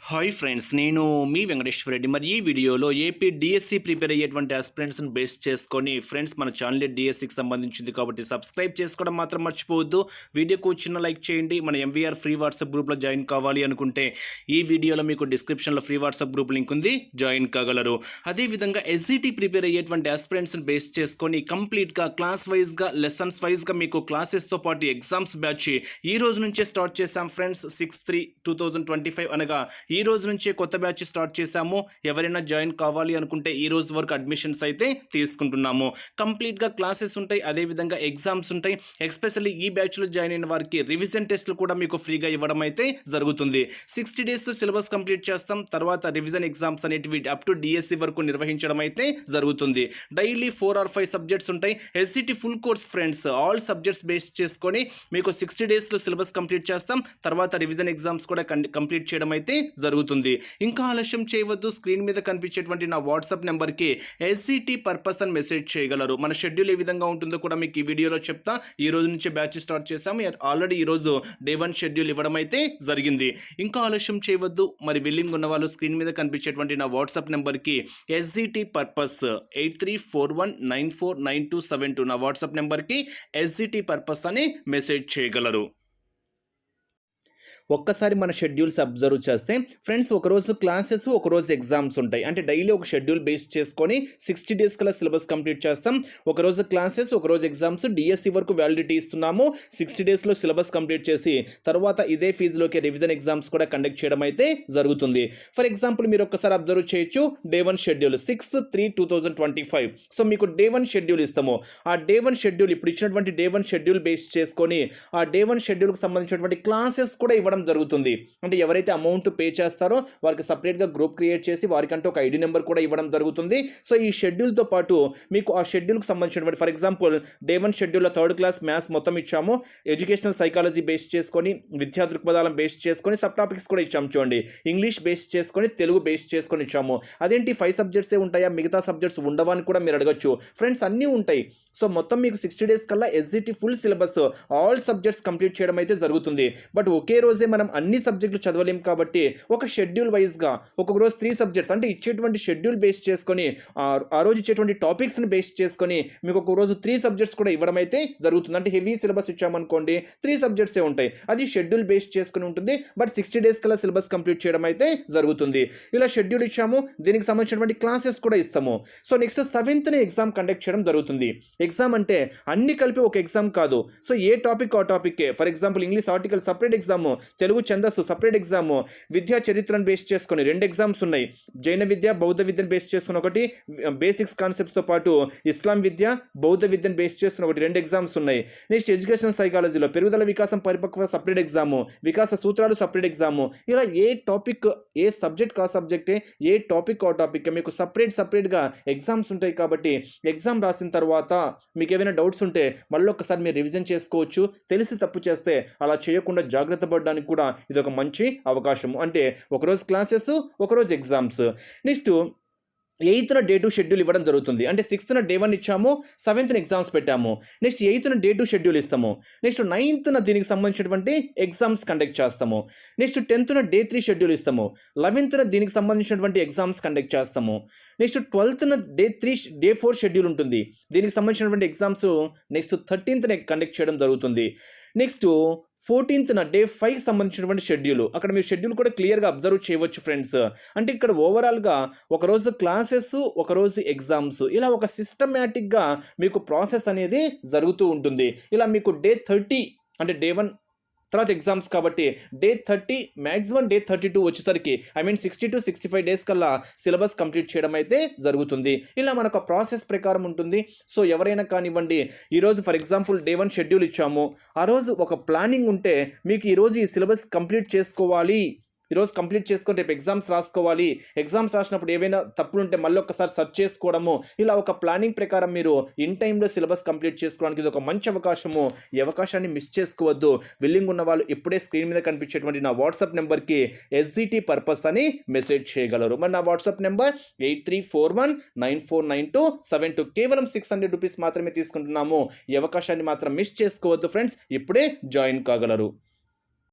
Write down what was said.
Hi friends, నేను మీ వెంకటేశ్వర రెడ్డి. మరి ఈ వీడియోలో ఏపీ డిఎస్సి ప్రిపేర్ అయ్యేటువంటి ఆస్పిరెంట్స్ని బేస్ చేసుకొని ఫ్రెండ్స్ మన ఛానల్ డిఎస్సికి సంబంధించింది కాబట్టి సబ్స్క్రైబ్ చేసుకోవడం మాత్రం మర్చిపోవద్దు. వీడియోకు చిన్న లైక్ చేయండి. మన ఎంవీఆర్ ఫ్రీ వాట్సాప్ గ్రూప్లో జాయిన్ కావాలి అనుకుంటే ఈ వీడియోలో మీకు డిస్క్రిప్షన్లో ఫ్రీ వాట్సాప్ గ్రూప్ లింక్ ఉంది, జాయిన్ కాగలరు. అదేవిధంగా ఎస్జిటి ప్రిపేర్ అయ్యేటువంటి ఆస్పిరెంట్స్ని బేస్ చేసుకొని కంప్లీట్గా క్లాస్ వైజ్గా లెసన్స్ వైజ్గా మీకు క్లాసెస్తో పాటు ఎగ్జామ్స్ బ్యాచ్ ఈ రోజు నుంచే స్టార్ట్ చేశాం ఫ్రెండ్స్. 6/3/2025 అనగా ఈ రోజు నుంచే కొత్త బ్యాచ్ స్టార్ట్ చేశాము. ఎవరైనా జాయిన్ కావాలి అనుకుంటే ఈ రోజు వరకు అడ్మిషన్స్ అయితే తీసుకుంటున్నాము. కంప్లీట్గా క్లాసెస్ ఉంటాయి, అదేవిధంగా ఎగ్జామ్స్ ఉంటాయి. ఎస్పెషల్లీ ఈ బ్యాచ్లో జాయిన్ అయిన వారికి రివిజన్ టెస్ట్లు కూడా మీకు ఫ్రీగా ఇవ్వడం అయితే జరుగుతుంది. 60 days సిలబస్ కంప్లీట్ చేస్తాం. తర్వాత రివిజన్ ఎగ్జామ్స్ అనేటివి అప్ టు డిఎస్సి వరకు నిర్వహించడం అయితే జరుగుతుంది. డైలీ 4 or 5 సబ్జెక్ట్స్ ఉంటాయి. SGT full course friends, all subjects base చేసుకొని మీకు 60 days సిలబస్ కంప్లీట్ చేస్తాం. తర్వాత రివిజన్ ఎగ్జామ్స్ కూడా కంప్లీట్ చేయడం అయితే జరుగుతుంది. ఇంకా ఆలస్యం చేయవద్దు. స్క్రీన్ మీద కనిపించేటువంటి నా వాట్సాప్ నెంబర్కి ఎస్జిటి పర్పస్ అని మెసేజ్ చేయగలరు. మన షెడ్యూల్ ఏ విధంగా ఉంటుందో కూడా మీకు ఈ వీడియోలో చెప్తా. ఈ రోజు నుంచి బ్యాచ్ స్టార్ట్ చేశాము. ఆల్రెడీ ఈరోజు డే 1 షెడ్యూల్ ఇవ్వడం అయితే జరిగింది. ఇంకా ఆలస్యం చేయవద్దు. మరి విల్లింగ్ ఉన్న వాళ్ళు స్క్రీన్ మీద కనిపించేటువంటి నా వాట్సాప్ నెంబర్కి ఎస్జిటి పర్పస్ 8341949272 నా వాట్సాప్ నెంబర్కి ఎస్జిటి పర్పస్ అని మెసేజ్ చేయగలరు. ఒక్కసారి మన షెడ్యూల్స్ అబ్జర్వ్ చేస్తే ఫ్రెండ్స్, ఒకరోజు క్లాసెస్, ఒకరోజు ఎగ్జామ్స్ ఉంటాయి. అంటే డైలీ ఒక షెడ్యూల్ బేస్ చేసుకొని 60 days కల్లా సిలబస్ కంప్లీట్ చేస్తాం. ఒకరోజు క్లాసెస్, ఒకరోజు ఎగ్జామ్స్. డిఎస్సి వరకు వ్యాలిడిటీ ఇస్తున్నాము. 60 days సిలబస్ కంప్లీట్ చేసి తర్వాత ఇదే ఫీజులోకి రివిజన్ ఎగ్జామ్స్ కూడా కండక్ట్ చేయడం అయితే జరుగుతుంది. ఫర్ ఎగ్జాంపుల్ మీరు ఒక్కసారి అబ్జర్వ్ చేయొచ్చు. Day 1 schedule 6/3/2025. సో మీకు డే 1 షెడ్యూల్ ఇస్తాము. ఆ డే 1 షెడ్యూల్ ఇప్పుడు ఇచ్చినటువంటి డే 1 షెడ్యూల్ బేస్ చేసుకొని ఆ డే 1 షెడ్యూల్కి సంబంధించినటువంటి క్లాసెస్ కూడా ఇవ్వడం జరుగుతుంది. అంటే ఎవరైతే అమౌంట్ పే చేస్తారో వారికి సపరేట్గా గ్రూప్ క్రియేట్ చేసి వారికంటే ఒక ఐడి నెంబర్ కూడా ఇవ్వడం జరుగుతుంది. సో ఈ షెడ్యూల్తో పాటు మీకు ఆ షెడ్యూల్కి సంబంధించినటువంటి ఫర్ ఎగ్జాంపుల్ డే 1 షెడ్యూల్లో 3rd class మ్యాథ్స్ మొత్తం ఇచ్చాము. ఎడ్యుకేషనల్ సైకాలజీ బేస్ చేసుకొని, విద్యా దృక్పథాలను బేస్ చేసుకొని సబ్ టాపిక్స్ కూడా ఇచ్చాము. చూడండి, ఇంగ్లీష్ బేస్ చేసుకొని, తెలుగు బేస్ చేసుకొని ఇచ్చాము. అదేంటి 5 సబ్జెక్ట్సే ఉంటాయా, మిగతా సబ్జెక్ట్స్ ఉండవా అని కూడా మీరు అడగచ్చు. ఫ్రెండ్స్, అన్నీ ఉంటాయి. సో మొత్తం మీకు 60 days కల్లా SGT full syllabus all subjects complete చేయడం అయితే జరుగుతుంది. బట్ ఒకే రోజే మనం అన్ని సబ్జెక్టులు చదవలేం కాబట్టి ఒక షెడ్యూల్ వైజ్గా ఒక్కొక్క రోజు 3 సబ్జెక్ట్స్ అంటే ఇచ్చేటువంటి షెడ్యూల్ బేస్ చేసుకొని ఆ రోజు ఇచ్చేటువంటి టాపిక్స్ని బేస్ చేసుకొని మీకు ఒక రోజు 3 సబ్జెక్ట్స్ కూడా ఇవ్వడం అయితే జరుగుతుంది. అంటే హెవీ సిలబస్ ఇచ్చామనుకోండి 3 సబ్జెక్ట్సే ఉంటాయి. అది షెడ్యూల్ బేస్ చేసుకుని ఉంటుంది. బట్ 60 days కల్లా సిలబస్ కంప్లీట్ చేయడం అయితే జరుగుతుంది. ఇలా షెడ్యూల్ ఇచ్చాము, దీనికి సంబంధించినటువంటి క్లాసెస్ కూడా ఇస్తాము. So next 7th exam conduct చేయడం జరుగుతుంది. ఎగ్జామ్ అంటే అన్ని కలిపి ఒక ఎగ్జామ్ కాదు. సో ఏ టాపిక్ ఆ టాపిక్కే. For example English article separate exam, Telugu ఛందస్సు సపరేట్ ఎగ్జాము, విద్యా చరిత్రను బేస్ చేసుకొని 2 ఎగ్జామ్స్ ఉన్నాయి. జైన విద్య, బౌద్ధ విద్యను బేస్ చేసుకుని ఒకటి, బేసిక్స్ కాన్సెప్ట్స్తో పాటు ఇస్లాం విద్య, బౌద్ధ విద్యను బేస్ చేసుకుని ఒకటి, 2 ఎగ్జామ్స్ ఉన్నాయి. నెక్స్ట్ ఎడ్యుకేషన్ సైకాలజీలో పెరుగుదల, వికాసం, పరిపక్వ సపరేట్ ఎగ్జాము, వికాస సూత్రాలు సపరేట్ ఎగ్జాము. ఇలా ఏ టాపిక్, ఏ సబ్జెక్ట్ కా సబ్జెక్టే, ఏ టాపిక్ ఆ టాపిక్ మీకు సపరేట్గా ఎగ్జామ్స్ ఉంటాయి. కాబట్టి ఎగ్జామ్ రాసిన తర్వాత మీకు ఏమైనా డౌట్స్ ఉంటే మళ్ళీ ఒకసారి మీరు రివిజన్ చేసుకోవచ్చు. తెలిసి తప్పు చేస్తే అలా చేయకుండా జాగ్రత్త పడడానికి కూడా ఇది ఒక మంచి అవకాశం. అంటే ఒకరోజు క్లాసెస్, ఒకరోజు exams. Next 8th day 2 schedule ఇవ్వడం జరుగుతుంది. అంటే 6th డే 1 ఇచ్చాము, 7th ఎగ్జామ్స్ పెట్టాము. నెక్స్ట్ 8th డే 2 షెడ్యూల్ ఇస్తాము. నెక్స్ట్ 9th దీనికి సంబంధించినటువంటి ఎగ్జామ్స్ కండక్ట్ చేస్తాము. నెక్స్ట్ 10th డే 3 షెడ్యూల్ ఇస్తాము. 11th దీనికి సంబంధించినటువంటి ఎగ్జామ్స్ కండక్ట్ చేస్తాము. నెక్స్ట్ 12th డే 4 షెడ్యూల్ ఉంటుంది. దీనికి సంబంధించినటువంటి ఎగ్జామ్స్ నెక్స్ట్ 13th కండక్ట్ చేయడం జరుగుతుంది. నెక్స్ట్ 14th డే 5 సంబంధించినటువంటి షెడ్యూల్. అక్కడ మీరు షెడ్యూల్ కూడా క్లియర్గా అబ్జర్వ్ చేయవచ్చు ఫ్రెండ్స్. అంటే ఇక్కడ ఓవరాల్గా ఒకరోజు క్లాసెస్, ఒకరోజు ఎగ్జామ్స్, ఇలా ఒక సిస్టమేటిక్గా మీకు ప్రాసెస్ అనేది జరుగుతూ ఉంటుంది. ఇలా మీకు డే 30 అంటే డే 1 తర్వాత ఎగ్జామ్స్ కాబట్టి డే 30 మ్యాక్సిమం డే 32 వచ్చేసరికి 60 to 65 days కల్లా సిలబస్ కంప్లీట్ చేయడం అయితే జరుగుతుంది. ఇలా మనకు ప్రాసెస్ ప్రకారం ఉంటుంది. సో ఎవరైనా కానివ్వండి, ఈరోజు ఫర్ ఎగ్జాంపుల్ డే 1 షెడ్యూల్ ఇచ్చాము, ఆ రోజు ఒక ప్లానింగ్ ఉంటే మీకు ఈరోజు ఈ సిలబస్ కంప్లీట్ చేసుకోవాలి, ఈరోజు కంప్లీట్ చేసుకొని రేపు ఎగ్జామ్స్ రాసుకోవాలి, ఎగ్జామ్స్ రాసినప్పుడు ఏవైనా తప్పులు ఉంటే మళ్ళీ ఒకసారి సెర్చ్ చేసుకోవడము, ఇలా ఒక ప్లానింగ్ ప్రకారం మీరు ఇన్ టైంలో సిలబస్ కంప్లీట్ చేసుకోవడానికి ఇది ఒక మంచి అవకాశము. ఈ అవకాశాన్ని మిస్ చేసుకోవద్దు. విల్లింగ్ ఉన్న వాళ్ళు ఇప్పుడే స్క్రీన్ మీద కనిపించేటువంటి నా వాట్సాప్ నెంబర్కి ఎస్జిటి పర్పస్ అని మెసేజ్ చేయగలరు. మరి నా వాట్సాప్ నెంబర్ 8341949272. కేవలం 600 రూపీస్ మాత్రమే తీసుకుంటున్నాము. ఈ అవకాశాన్ని మాత్రం మిస్ చేసుకోవద్దు ఫ్రెండ్స్. ఇప్పుడే జాయిన్ కాగలరు.